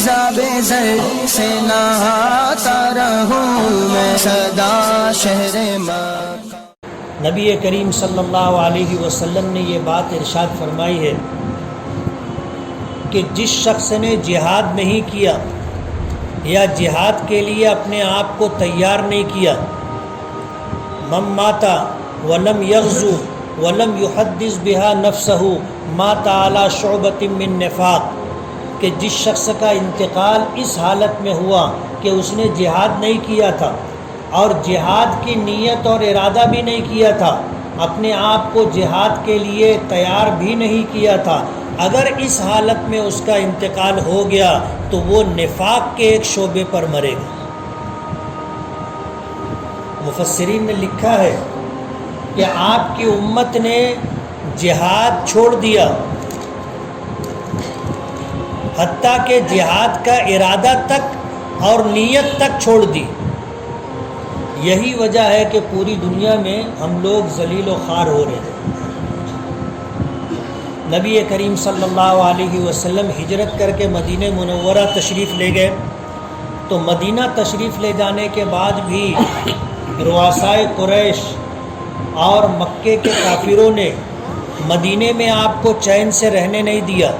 حجاب زر سے نہاتا رہوں میں سدا شہر مکہ۔ نبی کریم صلی اللہ علیہ وسلم نے یہ بات ارشاد فرمائی ہے کہ جس شخص نے جہاد نہیں کیا یا جہاد کے لیے اپنے آپ کو تیار نہیں کیا، من مات ولم یغزو ولم یحدث بها نفسہ مات علی شعبۃ من نفاق، کہ جس شخص کا انتقال اس حالت میں ہوا کہ اس نے جہاد نہیں کیا تھا اور جہاد کی نیت اور ارادہ بھی نہیں کیا تھا، اپنے آپ کو جہاد کے لیے تیار بھی نہیں کیا تھا، اگر اس حالت میں اس کا انتقال ہو گیا تو وہ نفاق کے ایک شعبے پر مرے گا۔ مفسرین نے لکھا ہے کہ آپ کی امت نے جہاد چھوڑ دیا، حتیٰ کہ جہاد کا ارادہ تک اور نیت تک چھوڑ دی۔ یہی وجہ ہے کہ پوری دنیا میں ہم لوگ ذلیل و خوار ہو رہے ہیں۔ نبی کریم صلی اللہ علیہ وسلم ہجرت کر کے مدینہ منورہ تشریف لے گئے، تو مدینہ تشریف لے جانے کے بعد بھی رؤسائے قریش اور مکے کے کافروں نے مدینے میں آپ کو چین سے رہنے نہیں دیا۔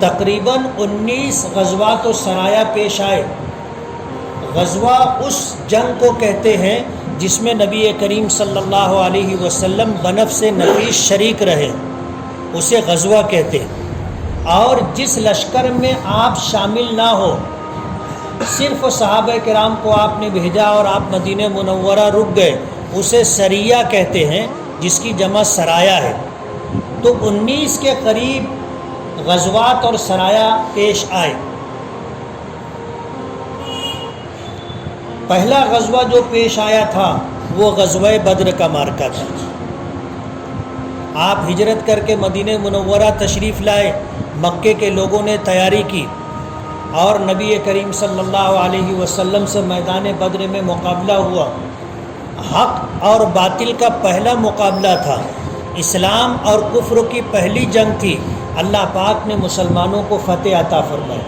تقریباً 19 غزوات و سرایا پیش آئے۔ غزوہ اس جنگ کو کہتے ہیں جس میں نبی کریم صلی اللہ علیہ وسلم بنفس نفیس شریک رہے، اسے غزوہ کہتے ہیں۔ اور جس لشکر میں آپ شامل نہ ہو، صرف صحابہ کرام کو آپ نے بھیجا اور آپ مدینہ منورہ رک گئے، اسے سریہ کہتے ہیں، جس کی جمع سرایا ہے۔ تو 19 کے قریب غزوات اور سرایا پیش آئے۔ پہلا غزوہ جو پیش آیا تھا وہ غزوہ بدر کا معرکہ تھا۔ آپ ہجرت کر کے مدینہ منورہ تشریف لائے، مکے کے لوگوں نے تیاری کی اور نبی کریم صلی اللہ علیہ وسلم سے میدان بدر میں مقابلہ ہوا۔ حق اور باطل کا پہلا مقابلہ تھا، اسلام اور کفر کی پہلی جنگ تھی۔ اللہ پاک نے مسلمانوں کو فتح عطا فرمائی۔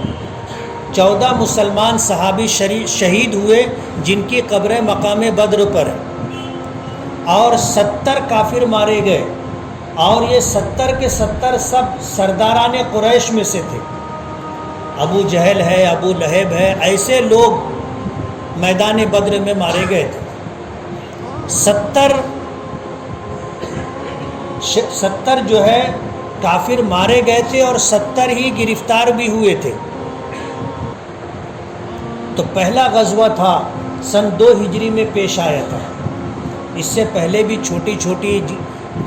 14 مسلمان صحابی شہید ہوئے جن کی قبریں مقام بدر پر ہیں، اور 70 کافر مارے گئے، اور یہ 70 کے 70 سب سرداران قریش میں سے تھے۔ ابو جہل ہے، ابو لہب ہے، ایسے لوگ میدان بدر میں مارے گئے تھے۔ 70 جو ہے کافر مارے گئے تھے اور 70 ہی گرفتار بھی ہوئے تھے۔ تو پہلا غزوہ تھا، سن 2 ہجری میں پیش آیا تھا۔ اس سے پہلے بھی چھوٹی چھوٹی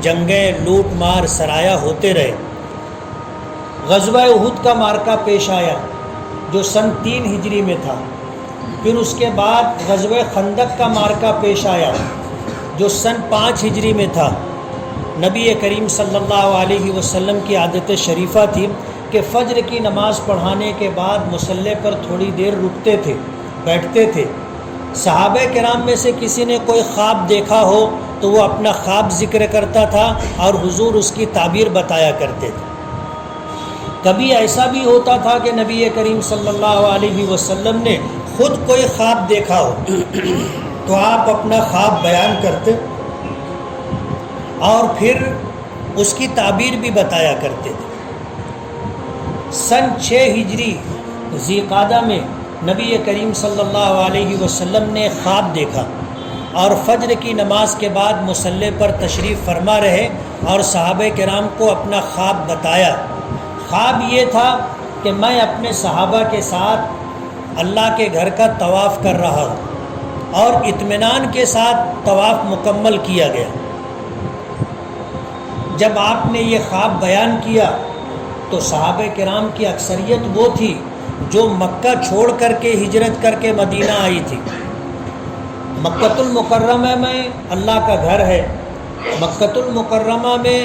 جنگیں، لوٹ مار، سرایا ہوتے رہے۔ غزوہ احد کا معرکہ پیش آیا جو سن 3 ہجری میں تھا۔ پھر اس کے بعد غزوہ خندق کا معرکہ پیش آیا جو سن 5 ہجری میں تھا۔ نبی کریم صلی اللہ علیہ وسلم کی عادت شریفہ تھی کہ فجر کی نماز پڑھانے کے بعد مصلی پر تھوڑی دیر رکتے تھے، بیٹھتے تھے۔ صحابہ کرام میں سے کسی نے کوئی خواب دیکھا ہو تو وہ اپنا خواب ذکر کرتا تھا اور حضور اس کی تعبیر بتایا کرتے تھے۔ کبھی ایسا بھی ہوتا تھا کہ نبی کریم صلی اللہ علیہ وسلم نے خود کوئی خواب دیکھا ہو تو آپ اپنا خواب بیان کرتے اور پھر اس کی تعبیر بھی بتایا کرتے تھے۔ سن 6 ہجری ذی میں نبی کریم صلی اللہ علیہ وسلم نے خواب دیکھا اور فجر کی نماز کے بعد مصلی پر تشریف فرما رہے اور صحابہ کرام کو اپنا خواب بتایا۔ خواب یہ تھا کہ میں اپنے صحابہ کے ساتھ اللہ کے گھر کا طواف کر رہا ہوں اور اطمینان کے ساتھ طواف مکمل کیا گیا۔ جب آپ نے یہ خواب بیان کیا تو صحابہ کرام کی اکثریت وہ تھی جو مکہ چھوڑ کر کے ہجرت کر کے مدینہ آئی تھی۔ مکۃ المکرمہ میں اللہ کا گھر ہے، مکۃ المکرمہ میں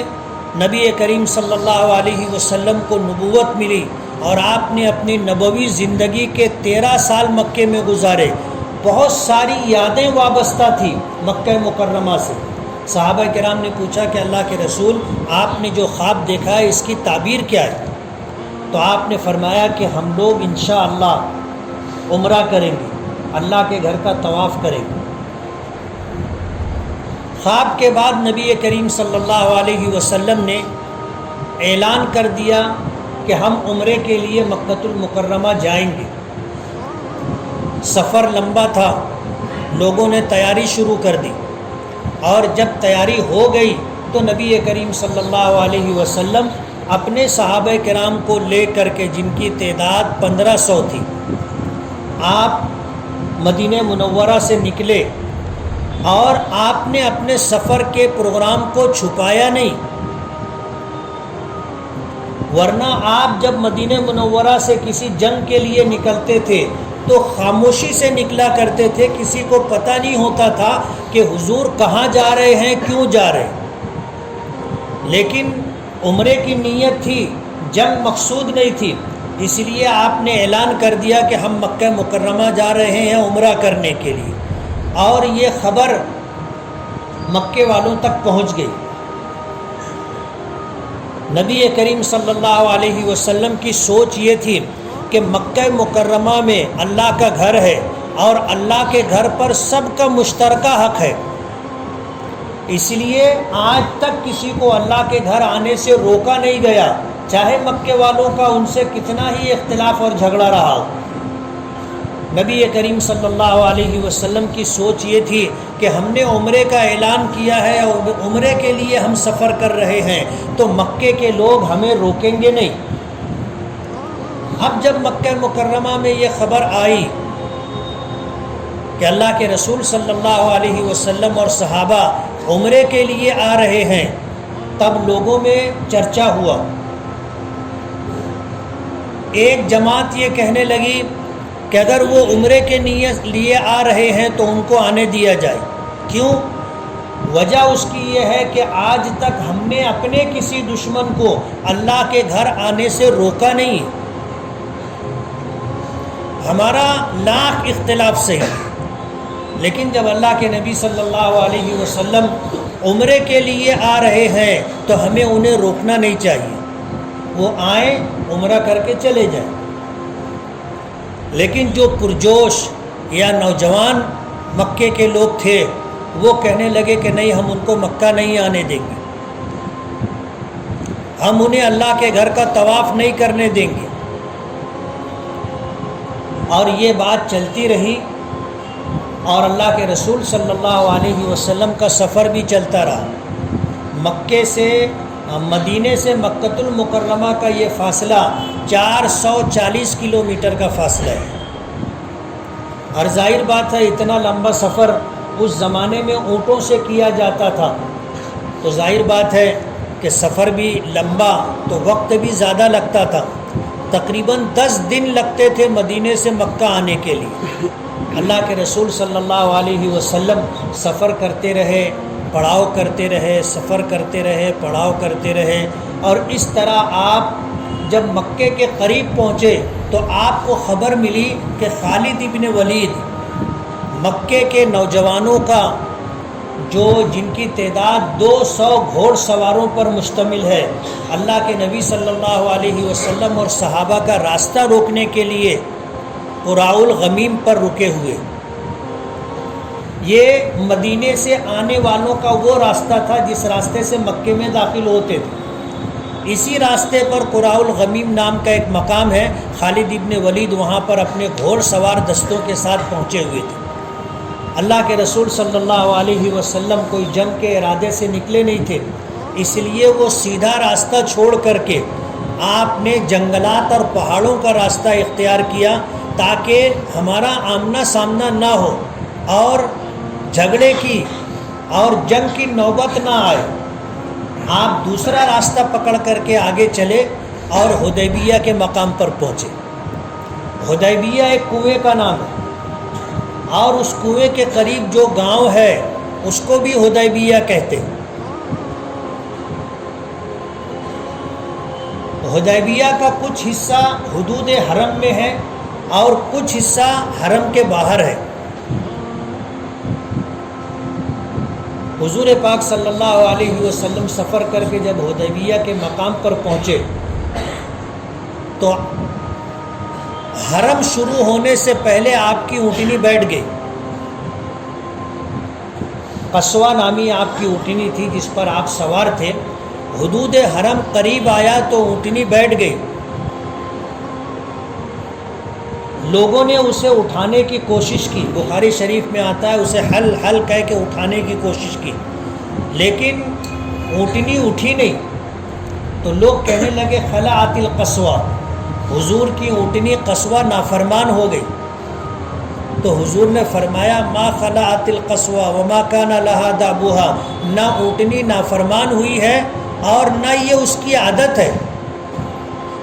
نبی کریم صلی اللہ علیہ وسلم کو نبوت ملی اور آپ نے اپنی نبوی زندگی کے 13 سال مکے میں گزارے۔ بہت ساری یادیں وابستہ تھی مکہ مکرمہ سے۔ صحابہ کرام نے پوچھا کہ اللہ کے رسول، آپ نے جو خواب دیکھا ہے اس کی تعبیر کیا ہے؟ تو آپ نے فرمایا کہ ہم لوگ انشاءاللہ عمرہ کریں گے، اللہ کے گھر کا طواف کریں گے۔ خواب کے بعد نبی کریم صلی اللہ علیہ وسلم نے اعلان کر دیا کہ ہم عمرے کے لیے مکۃ المکرمہ جائیں گے۔ سفر لمبا تھا، لوگوں نے تیاری شروع کر دی، اور جب تیاری ہو گئی تو نبی کریم صلی اللہ علیہ وسلم اپنے صحابہ کرام کو لے کر کے، جن کی تعداد 1500 تھی، آپ مدینہ منورہ سے نکلے، اور آپ نے اپنے سفر کے پروگرام کو چھپایا نہیں، ورنہ آپ جب مدینہ منورہ سے کسی جنگ کے لیے نکلتے تھے تو خاموشی سے نکلا کرتے تھے، کسی کو پتہ نہیں ہوتا تھا کہ حضور کہاں جا رہے ہیں، کیوں جا رہے ہیں۔ لیکن عمرے کی نیت تھی، جنگ مقصود نہیں تھی، اس لیے آپ نے اعلان کر دیا کہ ہم مکہ مکرمہ جا رہے ہیں عمرہ کرنے کے لیے، اور یہ خبر مکے والوں تک پہنچ گئی۔ نبی کریم صلی اللہ علیہ وسلم کی سوچ یہ تھی کہ مکہ مکرمہ میں اللہ کا گھر ہے، اور اللہ کے گھر پر سب کا مشترکہ حق ہے، اس لیے آج تک کسی کو اللہ کے گھر آنے سے روکا نہیں گیا، چاہے مکے والوں کا ان سے کتنا ہی اختلاف اور جھگڑا رہا ہو۔ نبی کریم صلی اللہ علیہ وسلم کی سوچ یہ تھی کہ ہم نے عمرے کا اعلان کیا ہے اور عمرے کے لیے ہم سفر کر رہے ہیں، تو مکے کے لوگ ہمیں روکیں گے نہیں۔ اب جب مکہ مکرمہ میں یہ خبر آئی کہ اللہ کے رسول صلی اللہ علیہ وسلم اور صحابہ عمرے کے لیے آ رہے ہیں، تب لوگوں میں چرچا ہوا۔ ایک جماعت یہ کہنے لگی کہ اگر وہ عمرے کے لیے آ رہے ہیں تو ان کو آنے دیا جائے۔ کیوں؟ وجہ اس کی یہ ہے کہ آج تک ہم نے اپنے کسی دشمن کو اللہ کے گھر آنے سے روکا نہیں، ہمارا لاکھ اختلاف سے ہے، لیکن جب اللہ کے نبی صلی اللہ علیہ وسلم عمرے کے لیے آ رہے ہیں تو ہمیں انہیں روکنا نہیں چاہیے، وہ آئیں عمرہ کر کے چلے جائیں۔ لیکن جو پرجوش یا نوجوان مکے کے لوگ تھے وہ کہنے لگے کہ نہیں، ہم ان کو مکہ نہیں آنے دیں گے، ہم انہیں اللہ کے گھر کا طواف نہیں کرنے دیں گے۔ اور یہ بات چلتی رہی، اور اللہ کے رسول صلی اللہ علیہ وسلم کا سفر بھی چلتا رہا۔ مکے سے مدینے سے مکۃ المکرمہ کا یہ فاصلہ 440 کلومیٹر کا فاصلہ ہے، اور ظاہر بات ہے اتنا لمبا سفر اس زمانے میں اونٹوں سے کیا جاتا تھا، تو ظاہر بات ہے کہ سفر بھی لمبا تو وقت بھی زیادہ لگتا تھا، تقریباً 10 دن لگتے تھے مدینے سے مکہ آنے کے لیے۔ اللہ کے رسول صلی اللہ علیہ وسلم سفر کرتے رہے، پڑاؤ کرتے رہے، سفر کرتے رہے، پڑاؤ کرتے رہے، اور اس طرح آپ جب مکے کے قریب پہنچے تو آپ کو خبر ملی کہ خالد ابن ولید، مکے کے نوجوانوں کا جن کی تعداد 200 گھوڑ سواروں پر مشتمل ہے، اللہ کے نبی صلی اللہ علیہ وسلم اور صحابہ کا راستہ روکنے کے لیے قراء الغمیم پر رکے ہوئے۔ یہ مدینے سے آنے والوں کا وہ راستہ تھا جس راستے سے مکے میں داخل ہوتے تھے، اسی راستے پر قراء الغمیم نام کا ایک مقام ہے۔ خالد ابن ولید وہاں پر اپنے گھوڑ سوار دستوں کے ساتھ پہنچے ہوئے تھے۔ اللہ کے رسول صلی اللہ علیہ وسلم کوئی جنگ کے ارادے سے نکلے نہیں تھے، اس لیے وہ سیدھا راستہ چھوڑ کر کے آپ نے جنگلات اور پہاڑوں کا راستہ اختیار کیا تاکہ ہمارا آمنا سامنا نہ ہو اور جھگڑے کی اور جنگ کی نوبت نہ آئے۔ آپ دوسرا راستہ پکڑ کر کے آگے چلے اور حدیبیہ کے مقام پر پہنچے۔ حدیبیہ ایک کنویں کا نام ہے، اور اس کنویں کے قریب جو گاؤں ہے اس کو بھی حدیبیہ کہتے ہیں۔ حدیبیہ کا کچھ حصہ حدود حرم میں ہے اور کچھ حصہ حرم کے باہر ہے۔ حضور پاک صلی اللہ علیہ وسلم سفر کر کے جب حدیبیہ کے مقام پر پہنچے تو حرم شروع ہونے سے پہلے آپ کی اونٹنی بیٹھ گئی. قصوہ نامی آپ کی اونٹنی تھی جس پر آپ سوار تھے. حدود حرم قریب آیا تو اونٹنی بیٹھ گئی. لوگوں نے اسے اٹھانے کی کوشش کی. بخاری شریف میں آتا ہے اسے حل حل کہہ کے اٹھانے کی کوشش کی, لیکن اونٹنی اٹھی نہیں. تو لوگ کہنے لگے خلعت القصوہ, حضور کی اونٹنی قصوہ نافرمان ہو گئی. تو حضور نے فرمایا ما خلعت القصوہ وما کان لہا دعبھا, نہ اونٹنی نافرمان ہوئی ہے اور نہ یہ اس کی عادت ہے.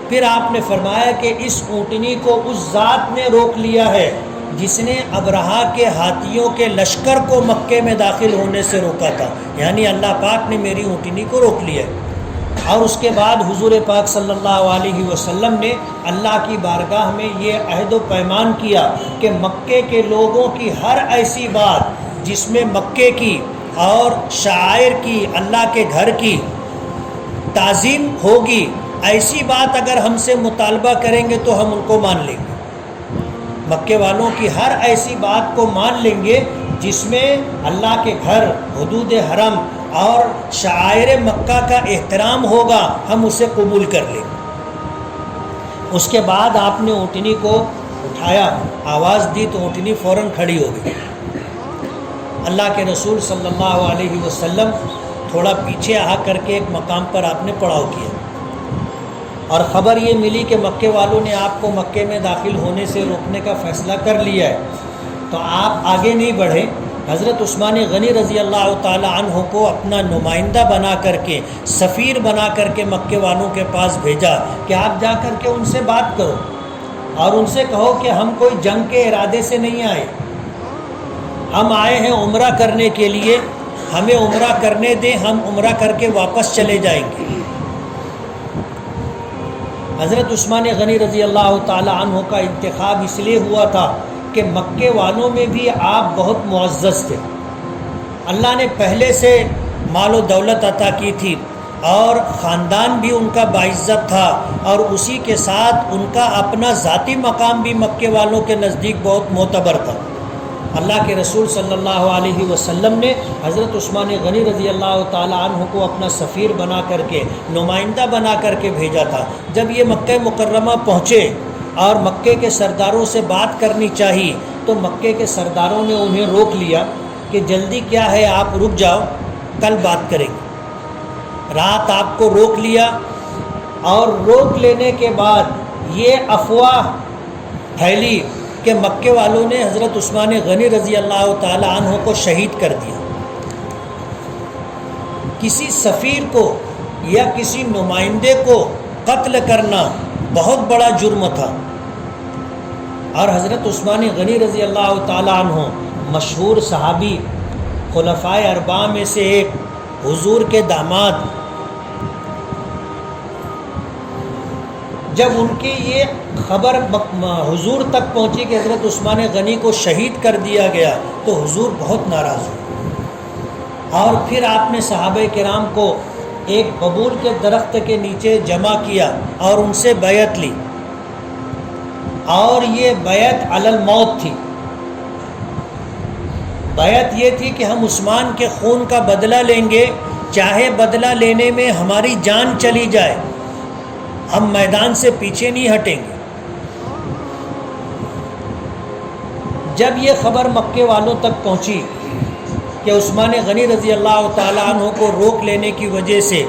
پھر آپ نے فرمایا کہ اس اونٹنی کو اس ذات نے روک لیا ہے جس نے ابرہا کے ہاتھیوں کے لشکر کو مکے میں داخل ہونے سے روکا تھا, یعنی اللہ پاک نے میری اونٹنی کو روک لیا ہے. اور اس کے بعد حضور پاک صلی اللہ علیہ وسلم نے اللہ کی بارگاہ میں یہ عہد و پیمان کیا کہ مکے کے لوگوں کی ہر ایسی بات جس میں مکے کی اور شعائر کی, اللہ کے گھر کی تعظیم ہوگی, ایسی بات اگر ہم سے مطالبہ کریں گے تو ہم ان کو مان لیں گے. مکے والوں کی ہر ایسی بات کو مان لیں گے جس میں اللہ کے گھر, حدود حرم اور شعائر مکہ کا احترام ہوگا, ہم اسے قبول کر لیں گے. اس کے بعد آپ نے اونٹنی کو اٹھایا, آواز دی تو اونٹنی فوراً کھڑی ہو گئی. اللہ کے رسول صلی اللہ علیہ وسلم تھوڑا پیچھے آ کر کے ایک مقام پر آپ نے پڑاؤ کیا, اور خبر یہ ملی کہ مکے والوں نے آپ کو مکے میں داخل ہونے سے روکنے کا فیصلہ کر لیا ہے. تو آپ آگے نہیں بڑھے. حضرت عثمان غنی رضی اللہ تعالی عنہ کو اپنا نمائندہ بنا کر کے, سفیر بنا کر کے مکے والوں کے پاس بھیجا کہ آپ جا کر کے ان سے بات کرو اور ان سے کہو کہ ہم کوئی جنگ کے ارادے سے نہیں آئے, ہم آئے ہیں عمرہ کرنے کے لیے, ہمیں عمرہ کرنے دیں, ہم عمرہ کر کے واپس چلے جائیں گے. حضرت عثمان غنی رضی اللہ تعالی عنہ کا انتخاب اس لیے ہوا تھا کہ مکے والوں میں بھی آپ بہت معزز تھے. اللہ نے پہلے سے مال و دولت عطا کی تھی اور خاندان بھی ان کا باعزت تھا, اور اسی کے ساتھ ان کا اپنا ذاتی مقام بھی مکے والوں کے نزدیک بہت معتبر تھا. اللہ کے رسول صلی اللہ علیہ وسلم نے حضرت عثمان غنی رضی اللہ تعالی عنہ کو اپنا سفیر بنا کر کے, نمائندہ بنا کر کے بھیجا تھا. جب یہ مکہ مکرمہ پہنچے اور مکے کے سرداروں سے بات کرنی چاہیے تو مکے کے سرداروں نے انہیں روک لیا کہ جلدی کیا ہے, آپ رک جاؤ, کل بات کریں گے. رات آپ کو روک لیا, اور روک لینے کے بعد یہ افواہ پھیلی کہ مکے والوں نے حضرت عثمان غنی رضی اللہ تعالی عنہ کو شہید کر دیا. کسی سفیر کو یا کسی نمائندے کو قتل کرنا بہت بڑا جرم تھا, اور حضرت عثمان غنی رضی اللہ تعالی عنہ مشہور صحابی, خلفائے اربعہ میں سے ایک, حضور کے داماد, جب ان کی یہ خبر حضور تک پہنچی کہ حضرت عثمان غنی کو شہید کر دیا گیا تو حضور بہت ناراض ہوئے, اور پھر آپ نے صحابہ کرام کو ایک ببول کے درخت کے نیچے جمع کیا اور ان سے بیعت لی, اور یہ بیعت علی الموت تھی. بیعت یہ تھی کہ ہم عثمان کے خون کا بدلہ لیں گے, چاہے بدلہ لینے میں ہماری جان چلی جائے, ہم میدان سے پیچھے نہیں ہٹیں گے. جب یہ خبر مکے والوں تک پہنچی کہ عثمان غنی رضی اللہ تعالی عنہ کو روک لینے کی وجہ سے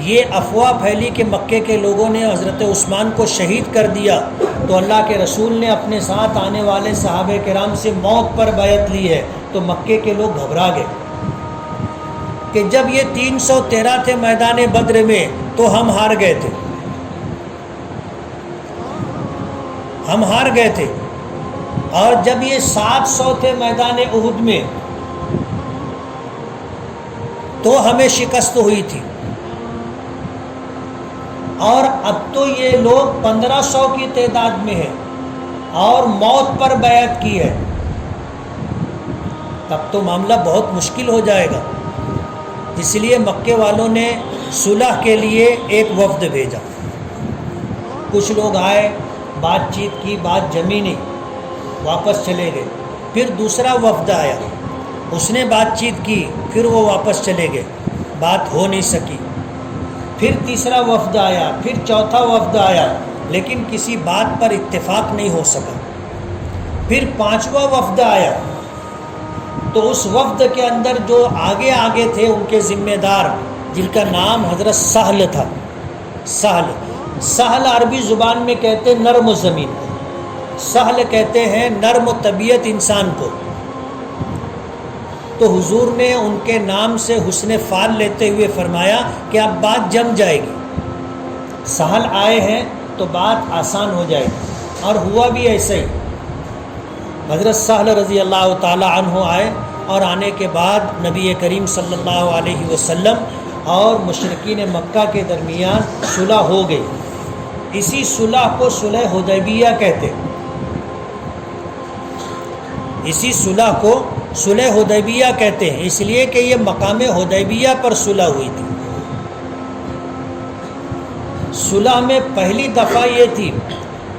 یہ افواہ پھیلی کہ مکے کے لوگوں نے حضرت عثمان کو شہید کر دیا, تو اللہ کے رسول نے اپنے ساتھ آنے والے صحابہ کرام سے موت پر بیعت لی ہے. تو مکے کے لوگ گھبرا گئے کہ جب یہ 313 تھے میدان بدر میں تو ہم ہار گئے تھے, ہم ہار گئے تھے, اور جب یہ 700 تھے میدان احد میں تو ہمیں شکست ہوئی تھی, اور اب تو یہ لوگ 1500 کی تعداد میں ہیں اور موت پر بیعت کی ہے, تب تو معاملہ بہت مشکل ہو جائے گا. اس لیے مکے والوں نے صلح کے لیے ایک وفد بھیجا. کچھ لوگ آئے، بات چیت کی، بات جمی نہیں، واپس چلے گئے۔ پھر دوسرا وفد آیا، اس نے بات چیت کی، پھر وہ واپس چلے گئے، بات ہو نہیں سکی۔ پھر تیسرا وفد آیا، پھر چوتھا وفد آیا، لیکن کسی بات پر اتفاق نہیں ہو سکا۔ پھر پانچواں وفد آیا، تو اس وفد کے اندر جو آگے آگے تھے ان کے ذمہ دار، جن کا نام حضرت سہل تھا، سہل عربی زبان میں کہتے ہیں نرم زمین کو، سہل کہتے ہیں نرم طبیعت انسان کو۔ تو حضور نے ان کے نام سے حسن فعل لیتے ہوئے فرمایا کہ اب بات جم جائے گی، سہل آئے ہیں تو بات آسان ہو جائے گی۔ اور ہوا بھی ایسا ہی، حضرت سہل رضی اللہ تعالی عنہ آئے، اور آنے کے بعد نبی کریم صلی اللہ علیہ وسلم اور مشرکین مکہ کے درمیان صلح ہو گئی۔ اسی صلح کو صلح حدیبیہ کہتے ہیں، اسی صلح کو صلح حدیبیہ کہتے ہیں، اس لیے کہ یہ مقام حدیبیہ پر صلح ہوئی تھی۔ صلح میں پہلی دفعہ یہ تھی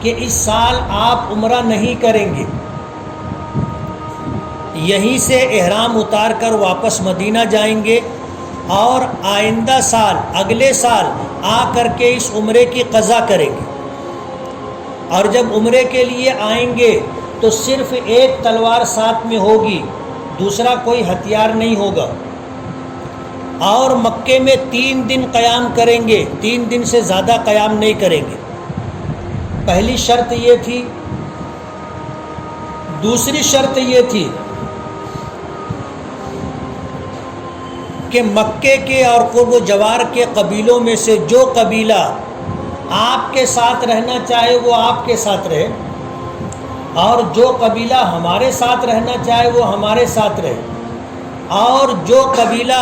کہ اس سال آپ عمرہ نہیں کریں گے، یہیں سے احرام اتار کر واپس مدینہ جائیں گے، اور آئندہ سال، اگلے سال آ کر کے اس عمرے کی قضا کریں گے۔ اور جب عمرے کے لیے آئیں گے تو صرف ایک تلوار ساتھ میں ہوگی، دوسرا کوئی ہتھیار نہیں ہوگا، اور مکے میں 3 دن قیام کریں گے، 3 دن سے زیادہ قیام نہیں کریں گے۔ پہلی شرط یہ تھی۔ دوسری شرط یہ تھی کہ مکے کے اور قرب و جوار کے قبیلوں میں سے جو قبیلہ آپ کے ساتھ رہنا چاہے وہ آپ کے ساتھ رہے، اور جو قبیلہ ہمارے ساتھ رہنا چاہے وہ ہمارے ساتھ رہے، اور جو قبیلہ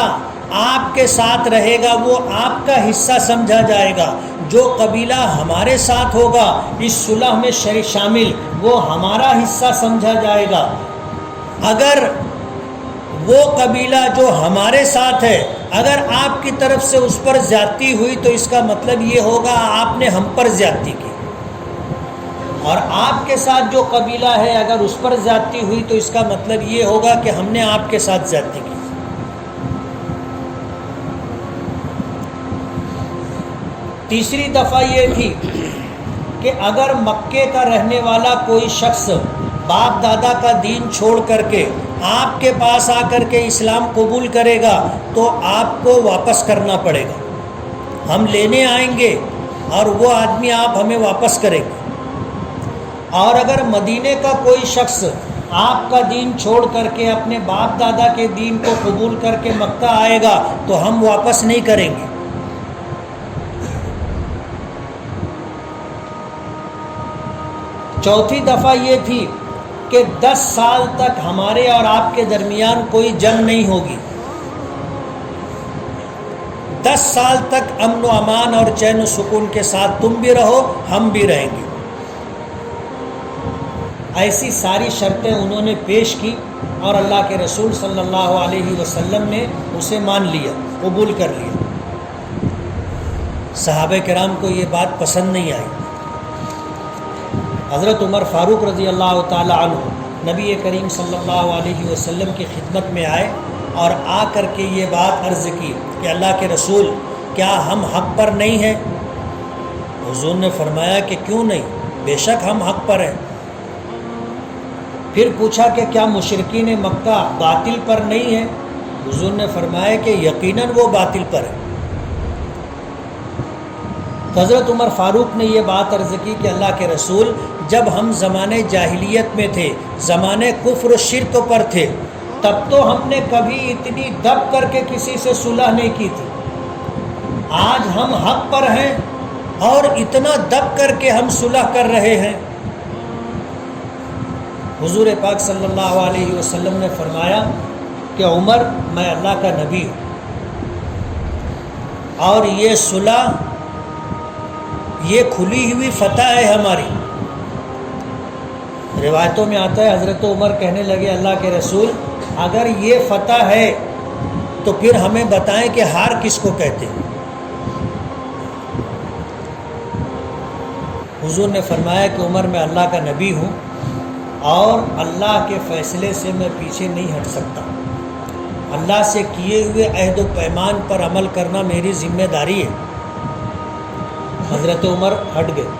آپ کے ساتھ رہے گا وہ آپ کا حصہ سمجھا جائے گا، جو قبیلہ ہمارے ساتھ ہوگا اس صلح میں شامل، وہ ہمارا حصہ سمجھا جائے گا۔ اگر وہ قبیلہ جو ہمارے ساتھ ہے، اگر آپ کی طرف سے اس پر زیادتی ہوئی تو اس کا مطلب یہ ہوگا آپ نے ہم پر زیادتی کی، اور آپ کے ساتھ جو قبیلہ ہے اگر اس پر زیادتی ہوئی تو اس کا مطلب یہ ہوگا کہ ہم نے آپ کے ساتھ زیادتی کی۔ تیسری دفعہ یہ تھی کہ اگر مکے کا رہنے والا کوئی شخص باپ دادا کا دین چھوڑ کر کے آپ کے پاس آ کر کے اسلام قبول کرے گا تو آپ کو واپس کرنا پڑے گا، ہم لینے آئیں گے اور وہ آدمی آپ ہمیں واپس کریں گے۔ اور اگر مدینے کا کوئی شخص آپ کا دین چھوڑ کر کے اپنے باپ دادا کے دین کو قبول کر کے مکہ آئے گا تو ہم واپس نہیں کریں گے۔ چوتھی دفعہ یہ تھی کہ 10 سال تک ہمارے اور آپ کے درمیان کوئی جنگ نہیں ہوگی، 10 سال تک امن و امان اور چین و سکون کے ساتھ تم بھی رہو، ہم بھی رہیں گے۔ ایسی ساری شرطیں انہوں نے پیش کی، اور اللہ کے رسول صلی اللہ علیہ وسلم نے اسے مان لیا، قبول کر لیا۔ صحابہ کرام کو یہ بات پسند نہیں آئی۔ حضرت عمر فاروق رضی اللہ تعالی عنہ نبی کریم صلی اللہ علیہ وسلم کی خدمت میں آئے اور آ کر کے یہ بات عرض کی کہ اللہ کے رسول، کیا ہم حق پر نہیں ہیں؟ حضور نے فرمایا کہ کیوں نہیں، بے شک ہم حق پر ہیں۔ پھر پوچھا کہ کیا مشرکین مکہ باطل پر نہیں ہیں؟ حضور نے فرمایا کہ یقیناً وہ باطل پر ہے۔ حضرت عمر فاروق نے یہ بات عرض کی کہ اللہ کے رسول، جب ہم زمانے جاہلیت میں تھے، زمانے کفر و شرک پر تھے، تب تو ہم نے کبھی اتنی دب کر کے کسی سے صلح نہیں کی تھی۔ آج ہم حق پر ہیں اور اتنا دب کر کے ہم صلح کر رہے ہیں۔ حضور پاک صلی اللہ علیہ وسلم نے فرمایا کہ عمر، میں اللہ کا نبی ہوں، اور یہ صلح، یہ کھلی ہوئی فتح ہے ہماری۔ روایتوں میں آتا ہے حضرت عمر کہنے لگے اللہ کے رسول، اگر یہ فتح ہے تو پھر ہمیں بتائیں کہ ہار کس کو کہتے ہیں۔ حضور نے فرمایا کہ عمر میں اللہ کا نبی ہوں اور اللہ کے فیصلے سے میں پیچھے نہیں ہٹ سکتا، اللہ سے کیے ہوئے عہد و پیمان پر عمل کرنا میری ذمہ داری ہے۔ حضرت عمر ہٹ گئے۔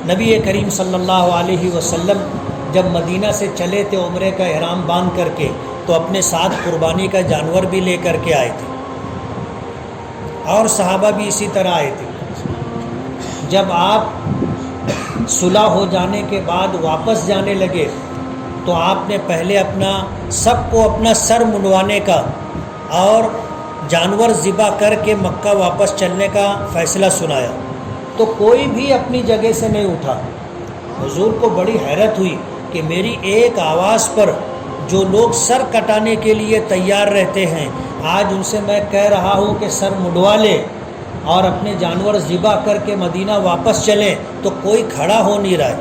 نبی کریم صلی اللہ علیہ وسلم جب مدینہ سے چلے تھے عمرے کا احرام باندھ کر کے، تو اپنے ساتھ قربانی کا جانور بھی لے کر کے آئے تھے، اور صحابہ بھی اسی طرح آئے تھے۔ جب آپ صلح ہو جانے کے بعد واپس جانے لگے تو آپ نے پہلے سب کو اپنا سر منڈوانے کا اور جانور ذبح کر کے مکہ واپس چلنے کا فیصلہ سنایا، تو کوئی بھی اپنی جگہ سے نہیں اٹھا۔ حضور کو بڑی حیرت ہوئی کہ میری ایک آواز پر جو لوگ سر کٹانے کے لیے تیار رہتے ہیں، آج ان سے میں کہہ رہا ہوں کہ سر منڈوا لے اور اپنے جانور ذبح کر کے مدینہ واپس چلیں، تو کوئی کھڑا ہو نہیں رہا ہے۔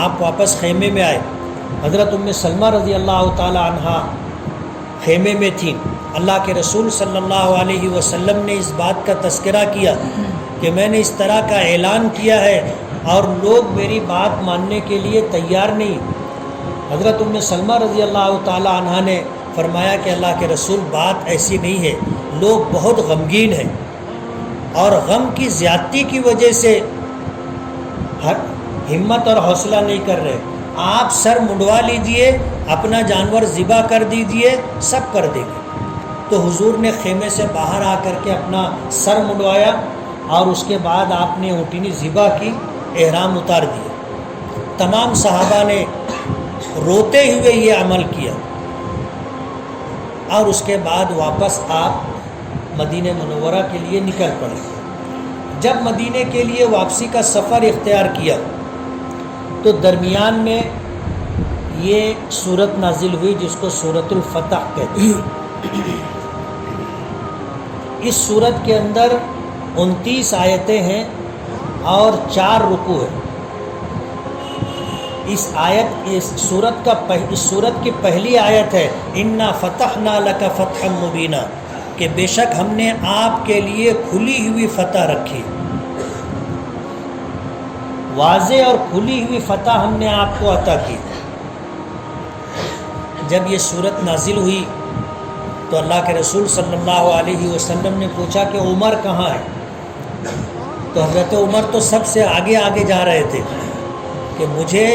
آپ واپس خیمے میں آئے۔ حضرت ام سلمہ رضی اللہ تعالی عنہا خیمے میں تھیں۔ اللہ کے رسول صلی اللہ علیہ وسلم نے اس بات کا تذکرہ کیا کہ میں نے اس طرح کا اعلان کیا ہے اور لوگ میری بات ماننے کے لیے تیار نہیں۔ حضرت ام سلمہ رضی اللہ تعالی عنہا نے فرمایا کہ اللہ کے رسول بات ایسی نہیں ہے، لوگ بہت غمگین ہیں اور غم کی زیادتی کی وجہ سے ہمت اور حوصلہ نہیں کر رہے۔ آپ سر منڈوا لیجئے، اپنا جانور ذبح کر دیجئے، سب کر دیں گے۔ تو حضور نے خیمے سے باہر آ کر کے اپنا سر منڈوایا اور اس کے بعد آپ نے اونٹنی ذبح کی، احرام اتار دیا۔ تمام صحابہ نے روتے ہوئے یہ عمل کیا اور اس کے بعد واپس آپ مدینہ منورہ کے لیے نکل پڑے۔ جب مدینے کے لیے واپسی کا سفر اختیار کیا تو درمیان میں یہ سورت نازل ہوئی جس کو سورۃ الفتح کہتے ہیں۔ اس سورت کے اندر 29 آیتیں ہیں اور 4 رکوع ہیں۔ اس سورت کی پہلی آیت ہے انا فتحنا لک فتحا مبینا، کہ بے شک ہم نے آپ کے لیے کھلی ہوئی فتح رکھی، واضح اور کھلی ہوئی فتح ہم نے آپ کو عطا کی۔ جب یہ سورت نازل ہوئی تو اللہ کے رسول صلی اللہ علیہ وسلم نے پوچھا کہ عمر کہاں ہے؟ تو حضرت عمر تو سب سے آگے آگے جا رہے تھے کہ مجھے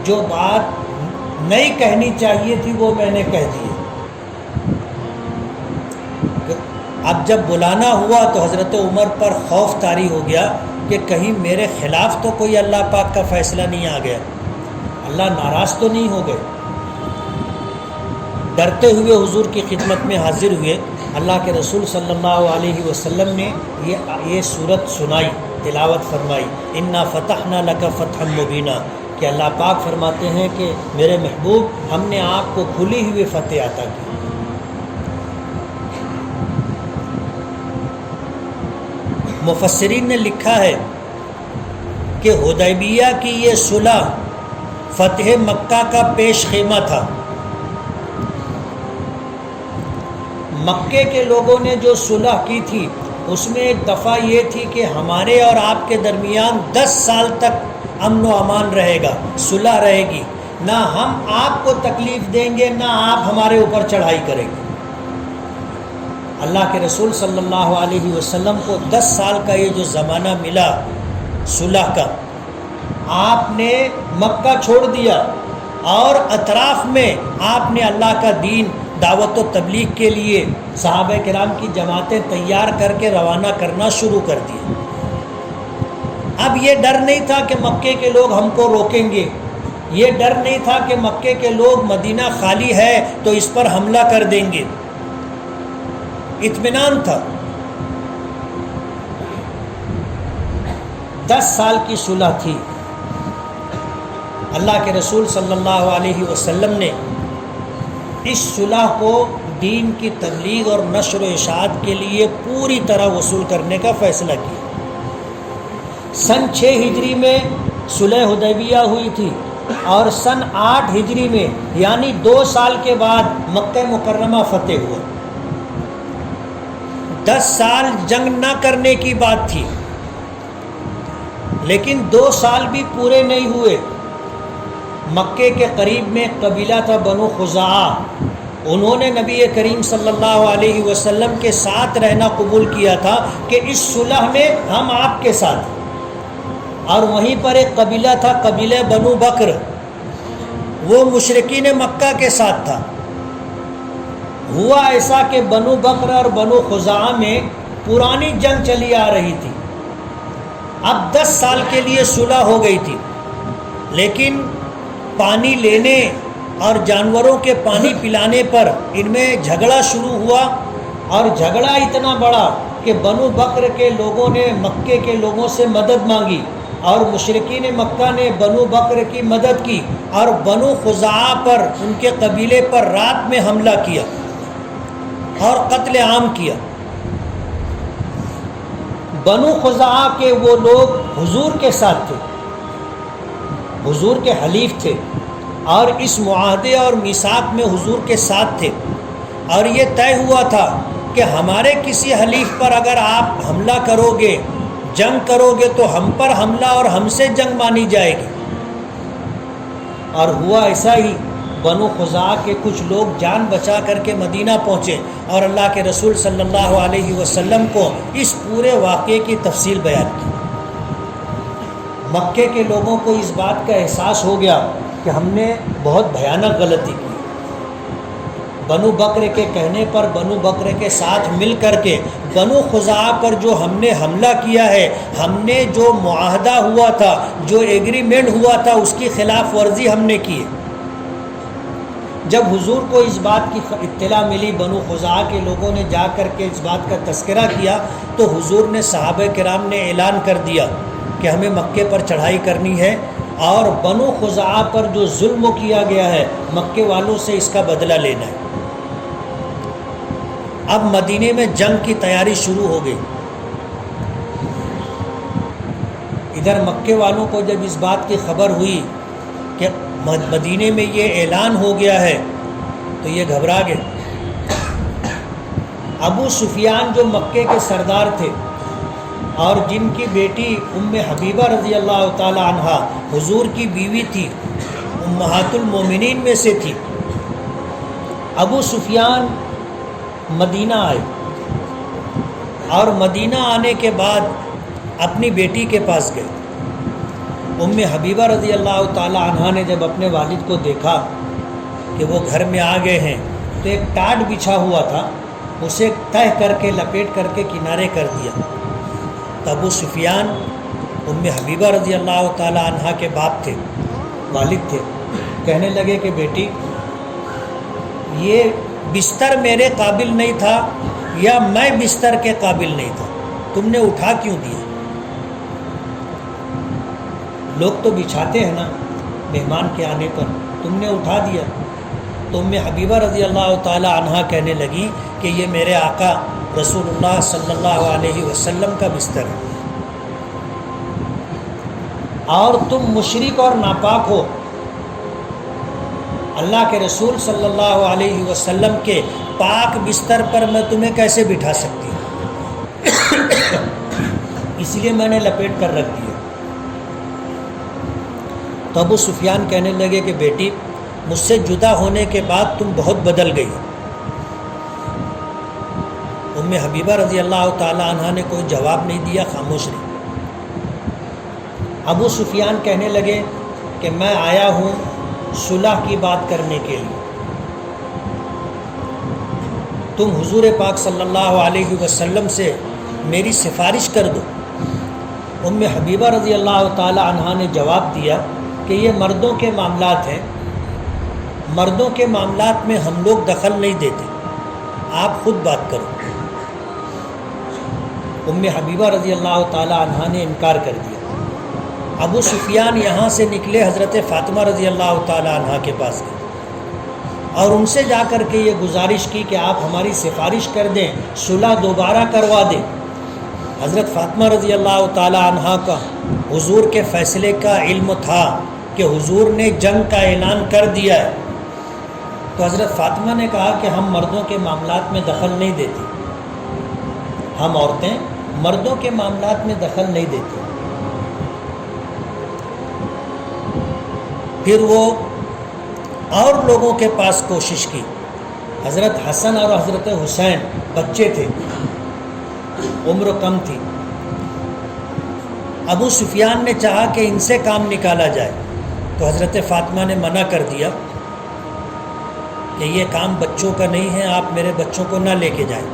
جو بات نہیں کہنی چاہیے تھی وہ میں نے کہہ دی۔ اب جب بلانا ہوا تو حضرت عمر پر خوف طاری ہو گیا کہ کہیں میرے خلاف تو کوئی اللہ پاک کا فیصلہ نہیں آ گیا، اللہ ناراض تو نہیں ہو گئے۔ ڈرتے ہوئے حضور کی خدمت میں حاضر ہوئے۔ اللہ کے رسول صلی اللہ علیہ وسلم نے یہ سورت سنائی، تلاوت فرمائی، انا فتحنا لک فتحا مبینا، کہ اللہ پاک فرماتے ہیں کہ میرے محبوب ہم نے آپ کو کھلی ہوئی فتح عطا کی۔ مفسرین نے لکھا ہے کہ حدیبیہ کی یہ صلح فتح مکہ کا پیش خیمہ تھا۔ مکے کے لوگوں نے جو صلح کی تھی اس میں ایک دفعہ یہ تھی کہ ہمارے اور آپ کے درمیان 10 سال تک امن و امان رہے گا، صلح رہے گی، نہ ہم آپ کو تکلیف دیں گے نہ آپ ہمارے اوپر چڑھائی کریں گے۔ اللہ کے رسول صلی اللہ علیہ وسلم کو 10 سال کا یہ جو زمانہ ملا صلح کا، آپ نے مکہ چھوڑ دیا اور اطراف میں آپ نے اللہ کا دین دعوت و تبلیغ کے لیے صحابہ کرام کی جماعتیں تیار کر کے روانہ کرنا شروع کر دی۔ اب یہ ڈر نہیں تھا کہ مکے کے لوگ ہم کو روکیں گے، یہ ڈر نہیں تھا کہ مکے کے لوگ مدینہ خالی ہے تو اس پر حملہ کر دیں گے، اطمینان تھا۔ 10 سال کی صلح تھی۔ اللہ کے رسول صلی اللہ علیہ وسلم نے اس صلح کو دین کی تبلیغ اور نشر و اشاعت کے لیے پوری طرح وصول کرنے کا فیصلہ کیا۔ سن 6 ہجری میں صلح حدیبیہ ہوئی تھی اور سن 8 ہجری میں یعنی 2 سال کے بعد مکہ مکرمہ فتح ہوا۔ 10 سال جنگ نہ کرنے کی بات تھی، لیکن 2 سال بھی پورے نہیں ہوئے، مکے کے قریب میں ایک قبیلہ تھا بنو خزاعہ، انہوں نے نبی کریم صلی اللہ علیہ وسلم کے ساتھ رہنا قبول کیا تھا کہ اس صلح میں ہم آپ کے ساتھ ہیں۔ اور وہیں پر ایک قبیلہ تھا قبیلہ بنو بکر، وہ مشرکین مکہ کے ساتھ تھا۔ ہوا ایسا کہ بنو بکر اور بنو خزاعہ میں پرانی جنگ چلی آ رہی تھی، اب 10 سال کے لیے صلح ہو گئی تھی، لیکن پانی لینے اور جانوروں کے پانی پلانے پر ان میں جھگڑا شروع ہوا، اور جھگڑا اتنا بڑا کہ بنو بکر کے لوگوں نے مکے کے لوگوں سے مدد مانگی، اور مشرکین مکہ نے بنو بکر کی مدد کی، اور بنو خزاعہ پر، ان کے قبیلے پر رات میں حملہ کیا اور قتل عام کیا۔ بنو خزاعہ کے وہ لوگ حضور کے ساتھ تھے، حضور کے حلیف تھے، اور اس معاہدے اور میثاق میں حضور کے ساتھ تھے، اور یہ طے ہوا تھا کہ ہمارے کسی حلیف پر اگر آپ حملہ کرو گے، جنگ کرو گے، تو ہم پر حملہ اور ہم سے جنگ مانی جائے گی۔ اور ہوا ایسا ہی، بنو خزاعہ کے کچھ لوگ جان بچا کر کے مدینہ پہنچے اور اللہ کے رسول صلی اللہ علیہ وسلم کو اس پورے واقعے کی تفصیل بیان کی۔ مکے کے لوگوں کو اس بات کا احساس ہو گیا کہ ہم نے بہت بھیانک غلطی کی، بنو بکر کے کہنے پر بنو بکر کے ساتھ مل کر کے بنو خزاعہ پر جو ہم نے حملہ کیا ہے، ہم نے جو معاہدہ ہوا تھا، جو ایگریمنٹ ہوا تھا، اس کی خلاف ورزی ہم نے کی ہے۔ جب حضور کو اس بات کی اطلاع ملی، بنو خزاعہ کے لوگوں نے جا کر کے اس بات کا تذکرہ کیا، تو حضور نے صحابہ کرام نے اعلان کر دیا کہ ہمیں مکے پر چڑھائی کرنی ہے، اور بنو خزاعہ پر جو ظلم کیا گیا ہے، مکے والوں سے اس کا بدلہ لینا ہے۔ اب مدینے میں جنگ کی تیاری شروع ہو گئی۔ ادھر مکے والوں کو جب اس بات کی خبر ہوئی کہ مدینے میں یہ اعلان ہو گیا ہے، تو یہ گھبرا گئے۔ ابو سفیان جو مکے کے سردار تھے اور جن کی بیٹی ام حبیبہ رضی اللہ تعالی عنہا حضور کی بیوی تھی، امہات المومنین میں سے تھی، ابو سفیان مدینہ آئے، اور مدینہ آنے کے بعد اپنی بیٹی کے پاس گئے۔ ام حبیبہ رضی اللہ تعالی عنہا نے جب اپنے والد کو دیکھا کہ وہ گھر میں آ گئے ہیں، تو ایک ٹاٹ بچھا ہوا تھا، اسے تہ کر کے لپیٹ کر کے کنارے کر دیا۔ تو ابو سفیان ام حبیبہ رضی اللہ تعالی عنہا کے باپ تھے، والد تھے، کہنے لگے کہ بیٹی، یہ بستر میرے قابل نہیں تھا یا میں بستر کے قابل نہیں تھا، تم نے اٹھا کیوں دیا؟ لوگ تو بچھاتے ہیں نا مہمان کے آنے پر، تم نے اٹھا دیا۔ تو ام حبیبہ رضی اللہ تعالی عنہا کہنے لگی کہ یہ میرے آقا رسول اللہ صلی اللہ علیہ وسلم کا بستر ہے، اور تم مشرک اور ناپاک ہو، اللہ کے رسول صلی اللہ علیہ وسلم کے پاک بستر پر میں تمہیں کیسے بٹھا سکتی ہوں؟ اس لیے میں نے لپیٹ کر رکھ دیا۔ تو ابو سفیان کہنے لگے کہ بیٹی، مجھ سے جدا ہونے کے بعد تم بہت بدل گئی۔ ام حبیبہ رضی اللہ تعالی عنہا نے کوئی جواب نہیں دیا، خاموش رہی۔ ابو سفیان کہنے لگے کہ میں آیا ہوں صلح کی بات کرنے کے لیے، تم حضور پاک صلی اللہ علیہ وسلم سے میری سفارش کر دو۔ ام حبیبہ رضی اللہ تعالی عنہا نے جواب دیا کہ یہ مردوں کے معاملات ہیں، مردوں کے معاملات میں ہم لوگ دخل نہیں دیتے، آپ خود بات کرو۔ ام حبیبہ رضی اللہ تعالی عنہا نے انکار کر دیا۔ ابو سفیان یہاں سے نکلے، حضرت فاطمہ رضی اللہ تعالی عنہا کے پاس گئے اور ان سے جا کر کے یہ گزارش کی کہ آپ ہماری سفارش کر دیں، صلح دوبارہ کروا دیں۔ حضرت فاطمہ رضی اللہ تعالی عنہا کا حضور کے فیصلے کا علم تھا کہ حضور نے جنگ کا اعلان کر دیا ہے، تو حضرت فاطمہ نے کہا کہ ہم مردوں کے معاملات میں دخل نہیں دیتی، ہم عورتیں مردوں کے معاملات میں دخل نہیں دیتی۔ پھر وہ اور لوگوں کے پاس کوشش کی. حضرت حسن اور حضرت حسین بچے تھے، عمر کم تھی. ابو سفیان نے چاہا کہ ان سے کام نکالا جائے، تو حضرت فاطمہ نے منع کر دیا کہ یہ کام بچوں کا نہیں ہے، آپ میرے بچوں کو نہ لے کے جائیں.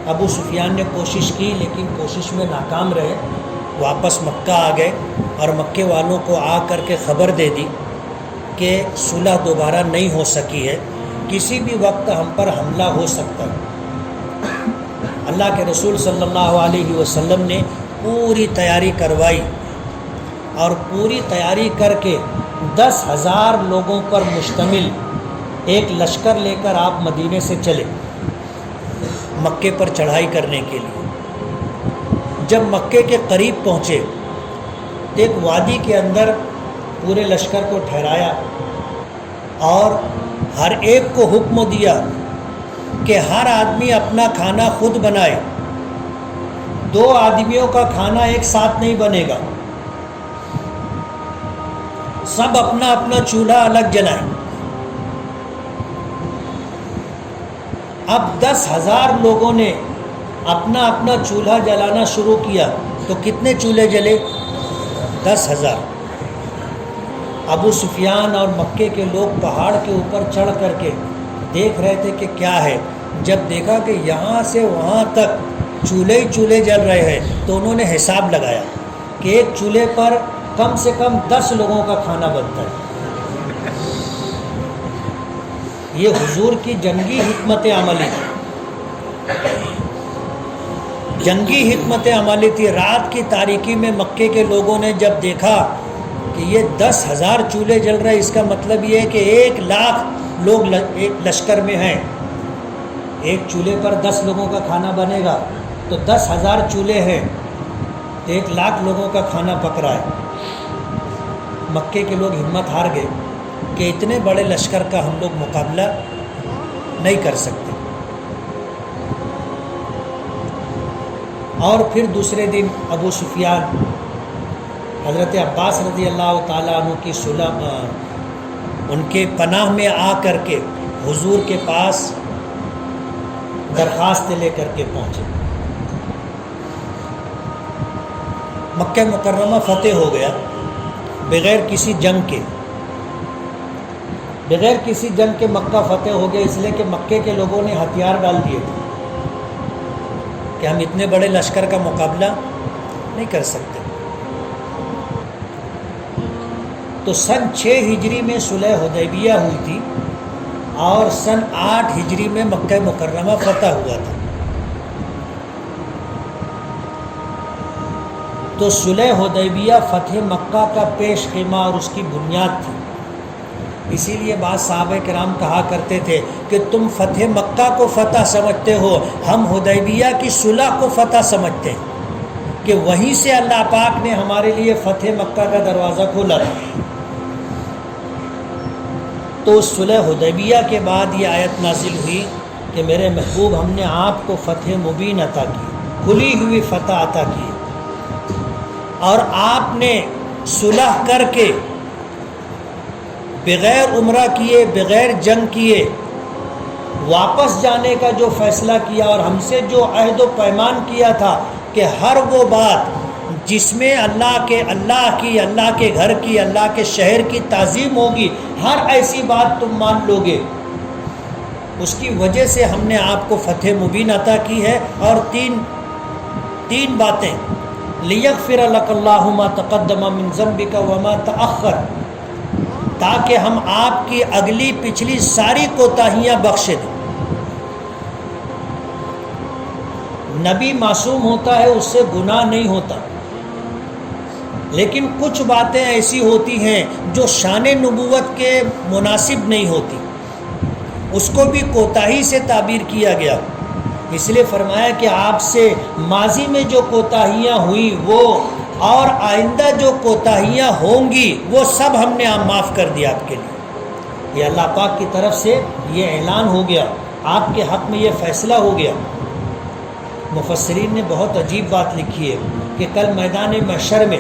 ابو سفیان نے کوشش کی لیکن کوشش میں ناکام رہے. واپس مکہ آ گئے اور مکے والوں کو آ کر کے خبر دے دی کہ صلح دوبارہ نہیں ہو سکی ہے، کسی بھی وقت ہم پر حملہ ہو سکتا ہے. اللہ کے رسول صلی اللہ علیہ وسلم نے پوری تیاری کروائی اور پوری تیاری کر کے 10,000 لوگوں پر مشتمل ایک لشکر لے کر آپ مدینے سے چلے مکے پر چڑھائی کرنے کے لیے. جب مکے کے قریب پہنچے تو ایک وادی کے اندر پورے لشکر کو ٹھہرایا اور ہر ایک کو حکم دیا کہ ہر آدمی اپنا کھانا خود بنائے. 2 آدمیوں کا کھانا ایک ساتھ نہیں بنے گا، سب اپنا اپنا چولہا الگ جلائیں. اب 10,000 لوگوں نے اپنا اپنا چولہا جلانا شروع کیا تو کتنے چولہے جلے؟ 10,000. ابو سفیان اور مکے کے لوگ پہاڑ کے اوپر چڑھ کر کے دیکھ رہے تھے کہ کیا ہے. جب دیکھا کہ یہاں سے وہاں تک چولہے ہی چولہے جل رہے ہیں تو انہوں نے حساب لگایا کہ ایک چولہے پر کم سے کم 10 لوگوں کا کھانا بنتا ہے. یہ حضور کی جنگی حکمت عملی تھی، جنگی حکمت عملی تھی. رات کی تاریکی میں مکے کے لوگوں نے جب دیکھا کہ یہ 10,000 چولہے جل رہے، اس کا مطلب یہ ہے کہ 1,00,000 لوگ ایک لشکر میں ہیں. ایک چولہے پر 10 لوگوں کا کھانا بنے گا تو 10,000 چولہے ہیں تو 1,00,000 لوگوں کا کھانا پک رہا ہے. مکے کے لوگ ہمت ہار گئے کہ اتنے بڑے لشکر کا ہم لوگ مقابلہ نہیں کر سکتے. اور پھر دوسرے دن ابو سفیان حضرت عباس رضی اللہ تعالیٰ عنہ کی صلح ان کے پناہ میں آ کر کے حضور کے پاس درخواست لے کر کے پہنچے. مکہ مکرمہ فتح ہو گیا بغیر کسی جنگ کے. بغیر کسی جنگ کے مکہ فتح ہو گیا، اس لیے کہ مکے کے لوگوں نے ہتھیار ڈال دیے تھے کہ ہم اتنے بڑے لشکر کا مقابلہ نہیں کر سکتے. تو سن 6 ہجری میں صلح حدیبیہ ہوئی تھی اور سن 8 ہجری میں مکہ مکرمہ فتح ہوا تھا. تو صلح حدیبیہ فتح مکہ کا پیش خیمہ اور اس کی بنیاد تھی. اسی لیے بعض صحابہ کرام کہا کرتے تھے کہ تم فتح مکہ کو فتح سمجھتے ہو، ہم حدیبیہ کی صلح کو فتح سمجھتے ہیں کہ وہیں سے اللہ پاک نے ہمارے لیے فتح مکہ کا دروازہ کھولا تھا. تو صلح حدیبیہ کے بعد یہ آیت نازل ہوئی کہ میرے محبوب ہم نے آپ کو فتح مبین عطا کی، کھلی ہوئی فتح عطا کی، اور آپ نے صلح کر کے بغیر عمرہ کیے، بغیر جنگ کیے واپس جانے کا جو فیصلہ کیا اور ہم سے جو عہد و پیمان کیا تھا کہ ہر وہ بات جس میں اللہ کے گھر کی، اللہ کے شہر کی تعظیم ہوگی، ہر ایسی بات تم مان لو گے. اس کی وجہ سے ہم نے آپ کو فتح مبین عطا کی ہے. اور تین باتیں، لیغفر لک اللہ ما تقدم من ذنبک وما تأخر، تاکہ ہم آپ کی اگلی پچھلی ساری کوتاہیاں بخش دیں. نبی معصوم ہوتا ہے، اس سے گناہ نہیں ہوتا، لیکن کچھ باتیں ایسی ہوتی ہیں جو شان نبوت کے مناسب نہیں ہوتی، اس کو بھی کوتاہی سے تعبیر کیا گیا. اس لیے فرمایا کہ آپ سے ماضی میں جو کوتاہیاں ہوئیں وہ اور آئندہ جو کوتاہیاں ہوں گی وہ سب ہم نے معاف کر دیا آپ کے لیے. یہ اللہ پاک کی طرف سے یہ اعلان ہو گیا، آپ کے حق میں یہ فیصلہ ہو گیا. مفسرین نے بہت عجیب بات لکھی ہے کہ کل میدان محشر میں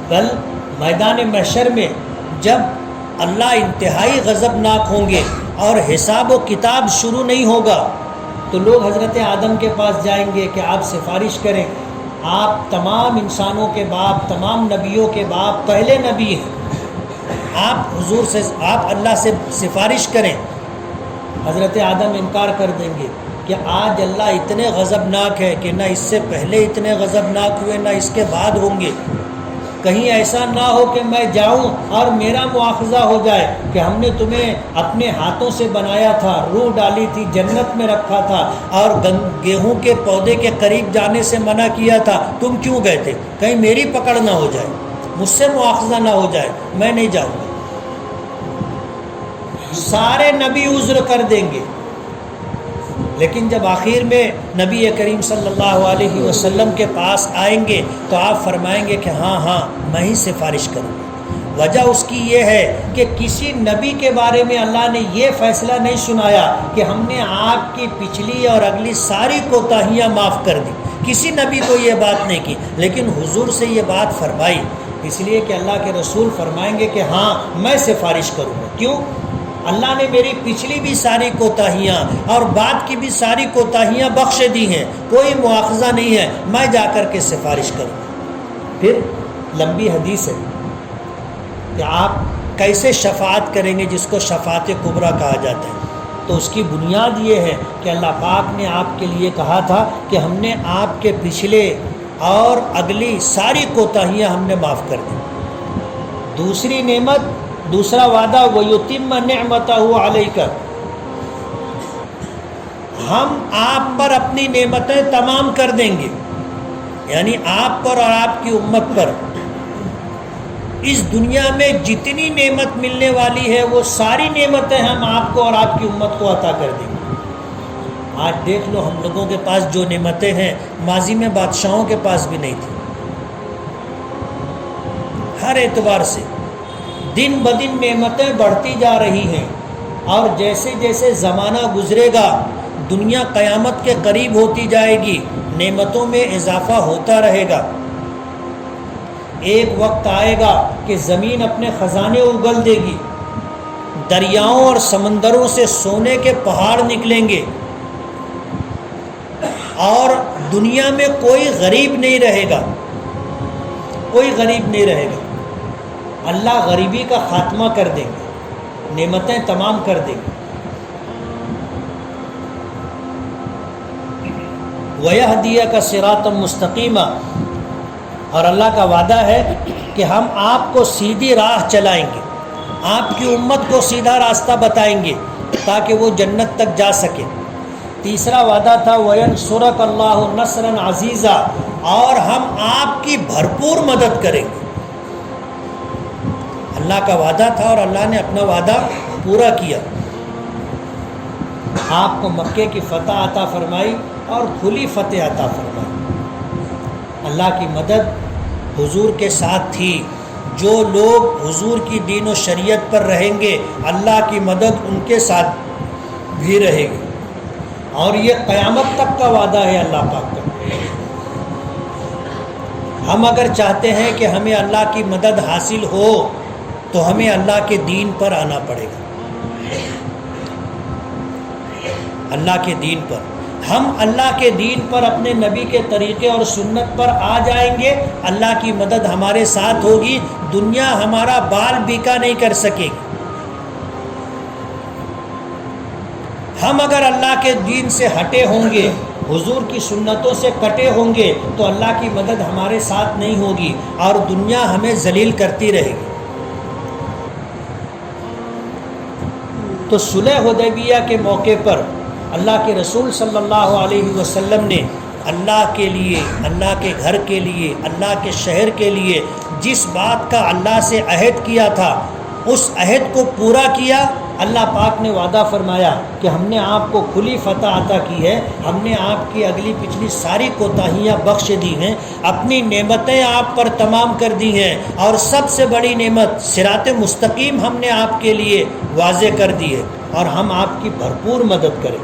کل میدان محشر میں جب اللہ انتہائی غضبناک ہوں گے اور حساب و کتاب شروع نہیں ہوگا تو لوگ حضرت آدم کے پاس جائیں گے کہ آپ سفارش کریں، آپ تمام انسانوں کے باپ، تمام نبیوں کے باپ، پہلے نبی ہیں، آپ اللہ سے سفارش کریں۔ حضرت آدم انکار کر دیں گے کہ آج اللہ اتنے غضبناک ہے کہ نہ اس سے پہلے اتنے غضبناک ہوئے نہ اس کے بعد ہوں گے، کہیں ایسا نہ ہو کہ میں جاؤں اور میرا مواخذہ ہو جائے کہ ہم نے تمہیں اپنے ہاتھوں سے بنایا تھا، روح ڈالی تھی، جنت میں رکھا تھا اور گیہوں کے پودے کے قریب جانے سے منع کیا تھا، تم کیوں گئے تھے؟ کہیں میری پکڑ نہ ہو جائے، مجھ سے مواخذہ نہ ہو جائے، میں نہیں جاؤں گا۔ سارے نبی عذر کر دیں گے، لیکن جب آخر میں نبی کریم صلی اللہ علیہ وسلم کے پاس آئیں گے تو آپ فرمائیں گے کہ ہاں میں ہی سفارش کروں گا۔ وجہ اس کی یہ ہے کہ کسی نبی کے بارے میں اللہ نے یہ فیصلہ نہیں سنایا کہ ہم نے آپ کی پچھلی اور اگلی ساری کوتاہیاں معاف کر دی، کسی نبی کو یہ بات نہیں کی، لیکن حضور سے یہ بات فرمائی اس لیے کہ اللہ کے رسول فرمائیں گے کہ ہاں میں سفارش کروں گا۔ کیوں؟ اللہ نے میری پچھلی بھی ساری کوتاہیاں اور بعد کی بھی ساری کوتاہیاں بخش دی ہیں، کوئی مواخذہ نہیں ہے، میں جا کر کے سفارش کروں گا۔ پھر لمبی حدیث ہے کہ آپ کیسے شفاعت کریں گے جس کو شفاعت کبریٰ کہا جاتا ہے، تو اس کی بنیاد یہ ہے کہ اللہ پاک نے آپ کے لیے کہا تھا کہ ہم نے آپ کے پچھلے اور اگلی ساری کوتاہیاں ہم نے معاف کر دی۔ دوسری نعمت، دوسرا وعدہ، وَيُتِمَّ نِعْمَتَهُ عَلَيْكَ، ہم آپ پر اپنی نعمتیں تمام کر دیں گے، یعنی آپ پر اور آپ کی امت پر اس دنیا میں جتنی نعمت ملنے والی ہے وہ ساری نعمتیں ہم آپ کو اور آپ کی امت کو عطا کر دیں گے۔ آج دیکھ لو ہم لوگوں کے پاس جو نعمتیں ہیں ماضی میں بادشاہوں کے پاس بھی نہیں تھی، ہر اعتبار سے دن بدن نعمتیں بڑھتی جا رہی ہیں، اور جیسے جیسے زمانہ گزرے گا دنیا قیامت کے قریب ہوتی جائے گی، نعمتوں میں اضافہ ہوتا رہے گا۔ ایک وقت آئے گا کہ زمین اپنے خزانے اگل دے گی، دریاؤں اور سمندروں سے سونے کے پہاڑ نکلیں گے، اور دنیا میں کوئی غریب نہیں رہے گا، کوئی غریب نہیں رہے گا۔ اللہ غریبی کا خاتمہ کر دیں گے، نعمتیں تمام کر دیں گے۔ وَيَهْدِيَكَ صِرَاطًا مُسْتَقِيمًا، اور اللہ کا وعدہ ہے کہ ہم آپ کو سیدھی راہ چلائیں گے، آپ کی امت کو سیدھا راستہ بتائیں گے تاکہ وہ جنت تک جا سکے۔ تیسرا وعدہ تھا وَيَنْصُرَكَ اللَّهُ نَصْرًا عَزِيزًا، اور ہم آپ کی بھرپور مدد کریں گے۔ اللہ کا وعدہ تھا اور اللہ نے اپنا وعدہ پورا کیا۔ آپ کو مکے کی فتح عطا فرمائی اور کھلی فتح عطا فرمائی۔ اللہ کی مدد حضور کے ساتھ تھی، جو لوگ حضور کی دین و شریعت پر رہیں گے اللہ کی مدد ان کے ساتھ بھی رہے گی، اور یہ قیامت تک کا وعدہ ہے اللہ پاک کا۔ ہم اگر چاہتے ہیں کہ ہمیں اللہ کی مدد حاصل ہو تو ہمیں اللہ کے دین پر آنا پڑے گا، اللہ کے دین پر۔ ہم اللہ کے دین پر اپنے نبی کے طریقے اور سنت پر آ جائیں گے، اللہ کی مدد ہمارے ساتھ ہوگی، دنیا ہمارا بال بیکا نہیں کر سکے گی۔ ہم اگر اللہ کے دین سے ہٹے ہوں گے، حضور کی سنتوں سے کٹے ہوں گے تو اللہ کی مدد ہمارے ساتھ نہیں ہوگی اور دنیا ہمیں ذلیل کرتی رہے گی۔ تو صلح حدیبیہ کے موقع پر اللہ کے رسول صلی اللہ علیہ وسلم نے اللہ کے لیے، اللہ کے گھر کے لیے، اللہ کے شہر کے لیے جس بات کا اللہ سے عہد کیا تھا اس عہد کو پورا کیا۔ اللہ پاک نے وعدہ فرمایا کہ ہم نے آپ کو کھلی فتح عطا کی ہے، ہم نے آپ کی اگلی پچھلی ساری کوتاہیاں بخش دی ہیں، اپنی نعمتیں آپ پر تمام کر دی ہیں، اور سب سے بڑی نعمت صراط مستقیم ہم نے آپ کے لیے واضح کر دی ہے، اور ہم آپ کی بھرپور مدد کریں۔